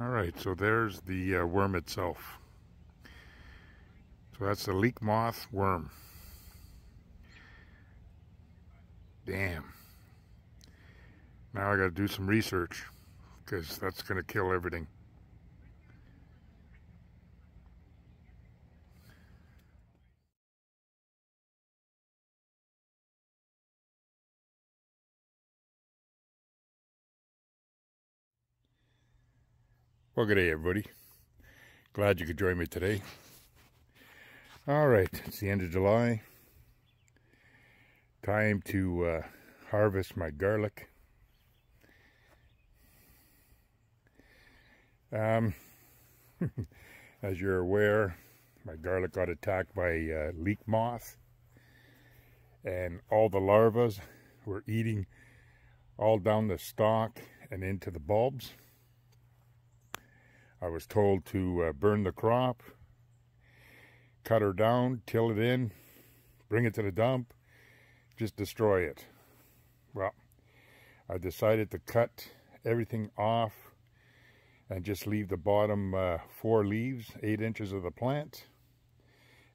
Alright, so there's the worm itself. So that's the leek moth worm. Damn. Now I gotta do some research, because that's gonna kill everything. Well, good day, everybody. Glad you could join me today. Alright, it's the end of July. Time to harvest my garlic. As you're aware, my garlic got attacked by leek moth, and all the larvae were eating all down the stalk and into the bulbs. I was told to burn the crop, cut her down, till it in, bring it to the dump, just destroy it. Well, I decided to cut everything off and just leave the bottom 4 leaves, 8 inches of the plant,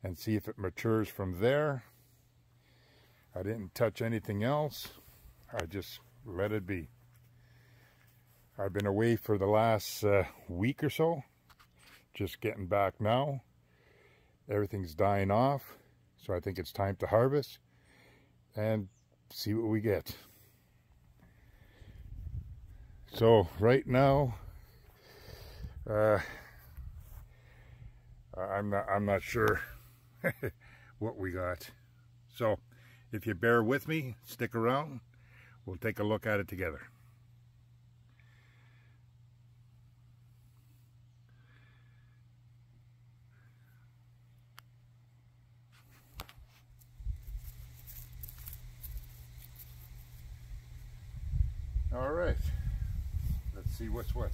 and see if it matures from there. I didn't touch anything else. I just let it be. I've been away for the last week or so, just getting back now. Everything's dying off, so I think it's time to harvest and see what we get. So right now, I'm not sure what we got. So if you bear with me, stick around, we'll take a look at it together. All right, let's see what's what.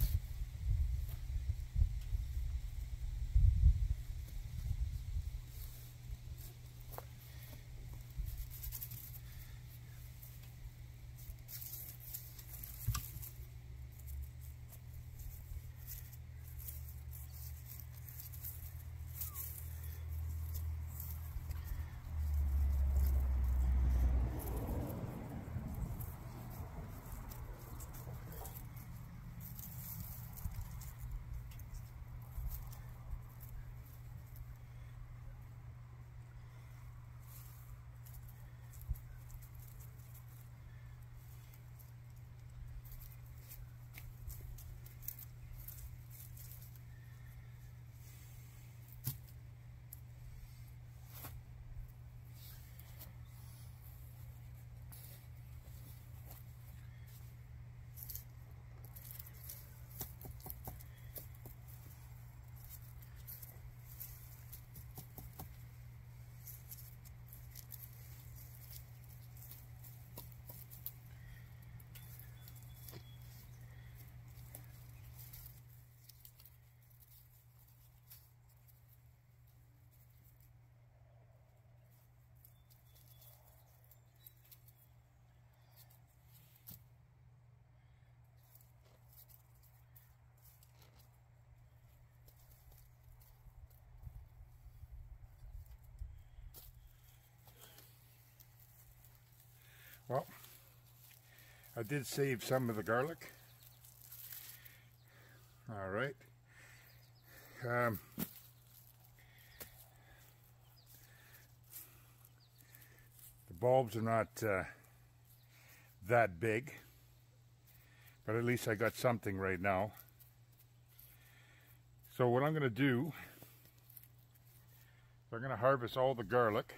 Well, I did save some of the garlic. All right. The bulbs are not that big, but at least I got something right now. So what I'm going to do, I'm going to harvest all the garlic,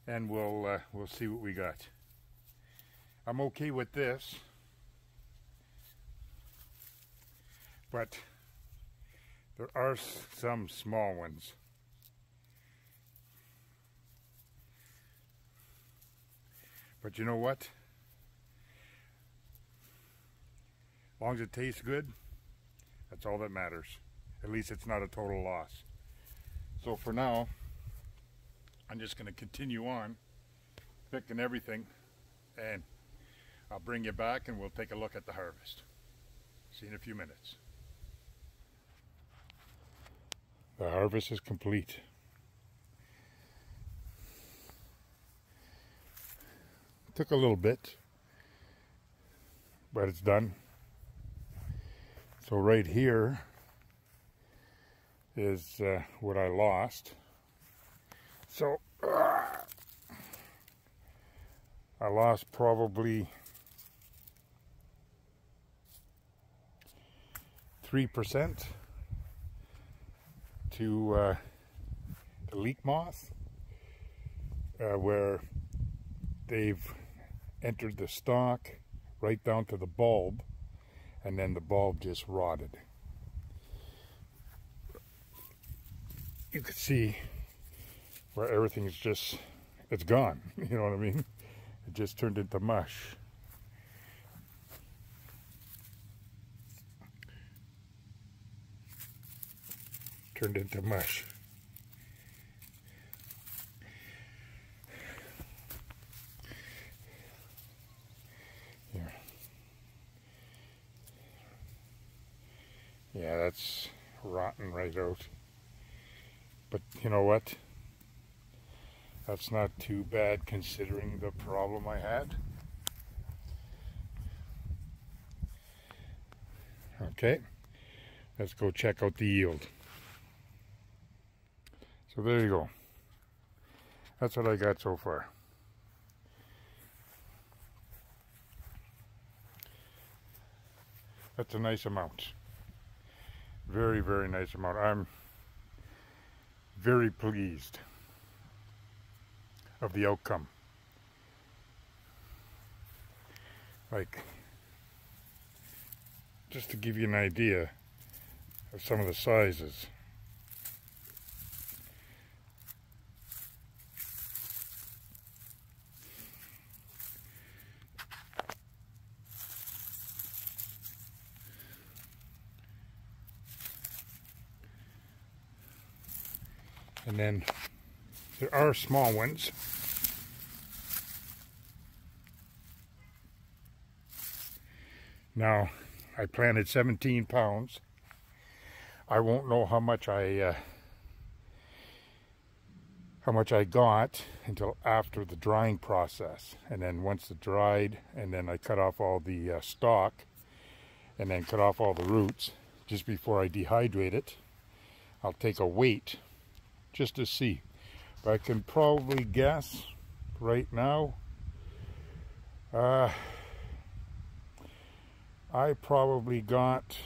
and we'll see what we got. I'm okay with this, but there are some small ones. But you know what? As long as it tastes good, that's all that matters. At least it's not a total loss. So for now, I'm just going to continue on picking everything, and I'll bring you back and we'll take a look at the harvest. See you in a few minutes. The harvest is complete. Took a little bit, but it's done. So right here is what I lost. So I lost probably 3% to the leek moth, where they've entered the stalk right down to the bulb, and then the bulb just rotted. You can see where everything's just, it's gone, you know what I mean? It just turned into mush. Turned into mush. Here. Yeah, that's rotten right out. But you know what? That's not too bad considering the problem I had. Okay, let's go check out the yield. So there you go. That's what I got so far. That's a nice amount. Very, very nice amount. I'm very pleased of the outcome. Like, just to give you an idea of some of the sizes. And then there are small ones. Now, I planted 17 pounds. I won't know how much I got until after the drying process. And then once it dried, and then I cut off all the stalk, and then cut off all the roots, just before I dehydrate it, I'll take a weight just to see. But I can probably guess right now, I probably got,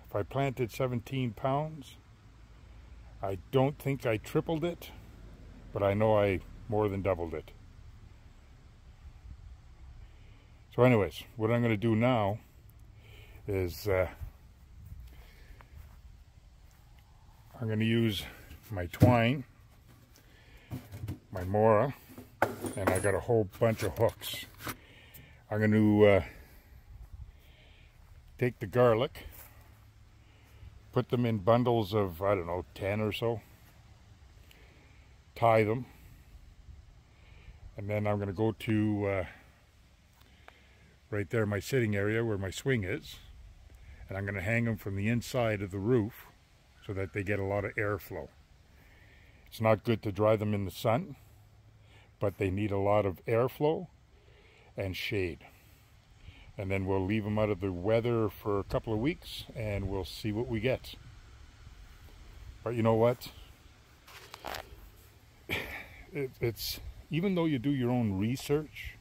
if I planted 17 pounds, I don't think I tripled it, but I know I more than doubled it. So anyways, what I'm going to do now is I'm going to use my twine, my mora, and I got a whole bunch of hooks. I'm going to take the garlic, put them in bundles of, I don't know, 10 or so, tie them, and then I'm going to go to right there, my sitting area where my swing is, and I'm going to hang them from the inside of the roof so that they get a lot of airflow. It's not good to dry them in the sun, but they need a lot of airflow and shade. And then we'll leave them out of the weather for a couple of weeks and we'll see what we get. But you know what? It's even though you do your own research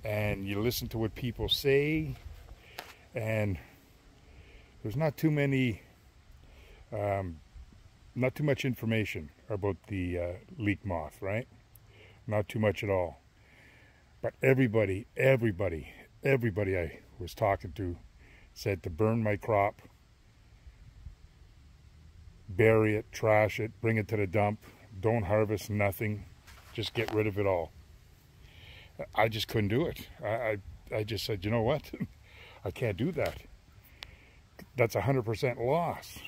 and you listen to what people say, and there's not too many, not too much information about the leek moth, right? Not too much at all. But everybody I was talking to said to burn my crop, bury it, trash it, bring it to the dump, don't harvest nothing, just get rid of it all. I just couldn't do it. I just said, you know what? I can't do that. That's 100% loss.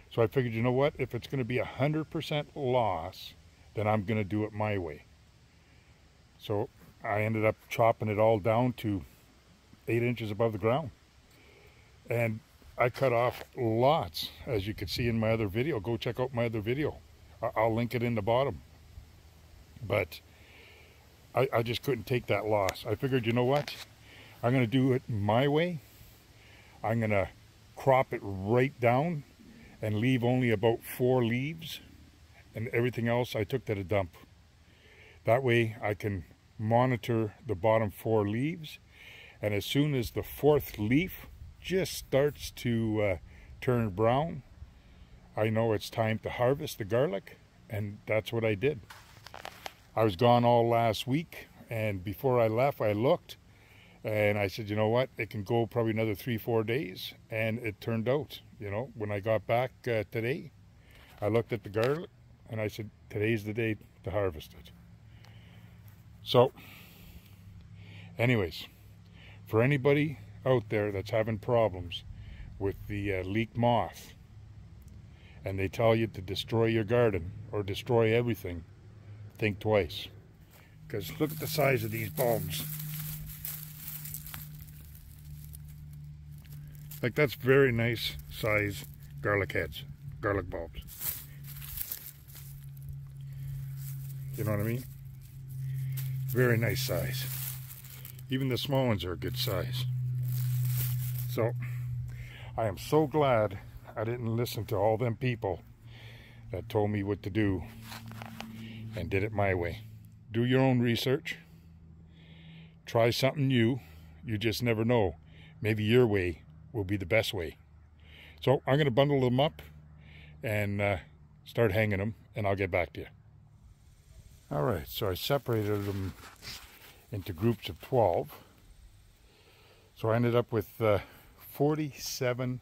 So I figured, you know what? If it's going to be 100% loss, then I'm going to do it my way. So I ended up chopping it all down to 8 inches above the ground. And I cut off lots, as you can see in my other video. Go check out my other video. I'll link it in the bottom. But I just couldn't take that loss. I figured, you know what? I'm going to do it my way. I'm going to crop it right down and leave only about 4 leaves. And everything else I took to the dump. That way I can monitor the bottom 4 leaves. And as soon as the 4th leaf just starts to turn brown, I know it's time to harvest the garlic. And that's what I did. I was gone all last week, and before I left, I looked, and I said, you know what, it can go probably another 3-4 days, and it turned out, you know, when I got back today, I looked at the garlic, and I said, today's the day to harvest it. So, anyways, for anybody out there that's having problems with the leek moth, and they tell you to destroy your garden, or destroy everything, think twice, because look at the size of these bulbs. Like, that's very nice size garlic heads, garlic bulbs. You know what I mean? Very nice size. Even the small ones are a good size. So I am so glad I didn't listen to all them people that told me what to do and did it my way. Do your own research. Try something new. You just never know. Maybe your way will be the best way. So I'm going to bundle them up and start hanging them, and I'll get back to you. Alright, so I separated them into groups of 12. So I ended up with 47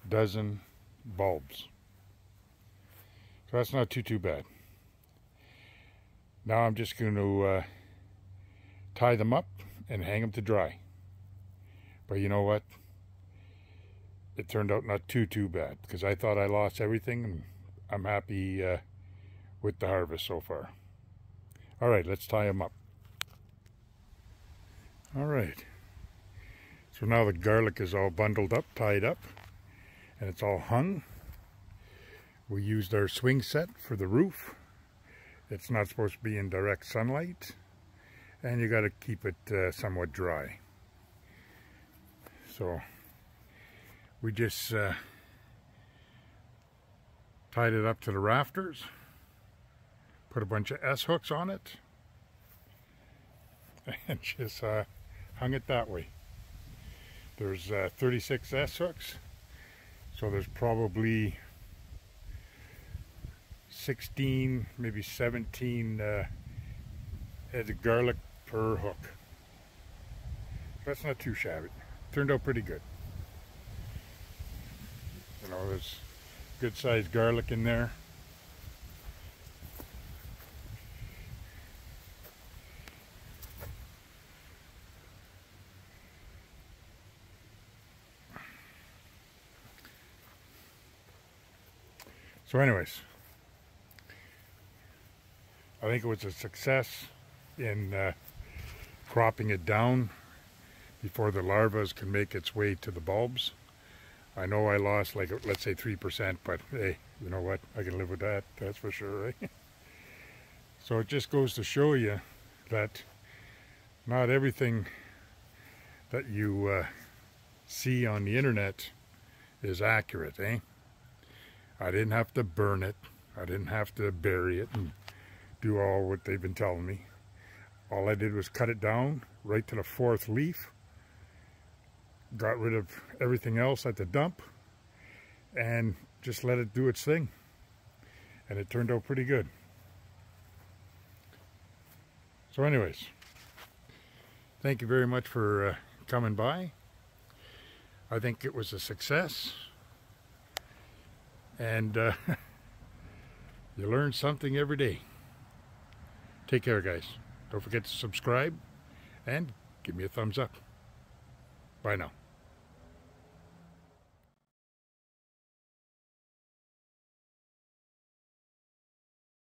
dozen bulbs. So that's not too bad. Now I'm just going to tie them up and hang them to dry. But you know what? It turned out not too bad, because I thought I lost everything, and I'm happy with the harvest so far. Alright, let's tie them up. Alright. So now the garlic is all bundled up, tied up, and it's all hung. We used our swing set for the roof. It's not supposed to be in direct sunlight, and you got to keep it somewhat dry. So we just tied it up to the rafters, put a bunch of S-hooks on it, and just hung it that way. There's 36 S-hooks, so there's probably 16, maybe 17 heads of garlic per hook. That's not too shabby. Turned out pretty good. You know, there's good sized garlic in there. So anyways, I think it was a success in cropping it down before the larvae can make its way to the bulbs. I know I lost, like, let's say 3%, but hey, you know what? I can live with that, that's for sure, right? So it just goes to show you that not everything that you see on the internet is accurate, eh? I didn't have to burn it. I didn't have to bury it and do all what they've been telling me. All I did was cut it down right to the 4th leaf, got rid of everything else at the dump, and just let it do its thing. And it turned out pretty good. So anyways, thank you very much for coming by. I think it was a success. And you learn something every day. Take care, guys. Don't forget to subscribe and give me a thumbs up. Bye now.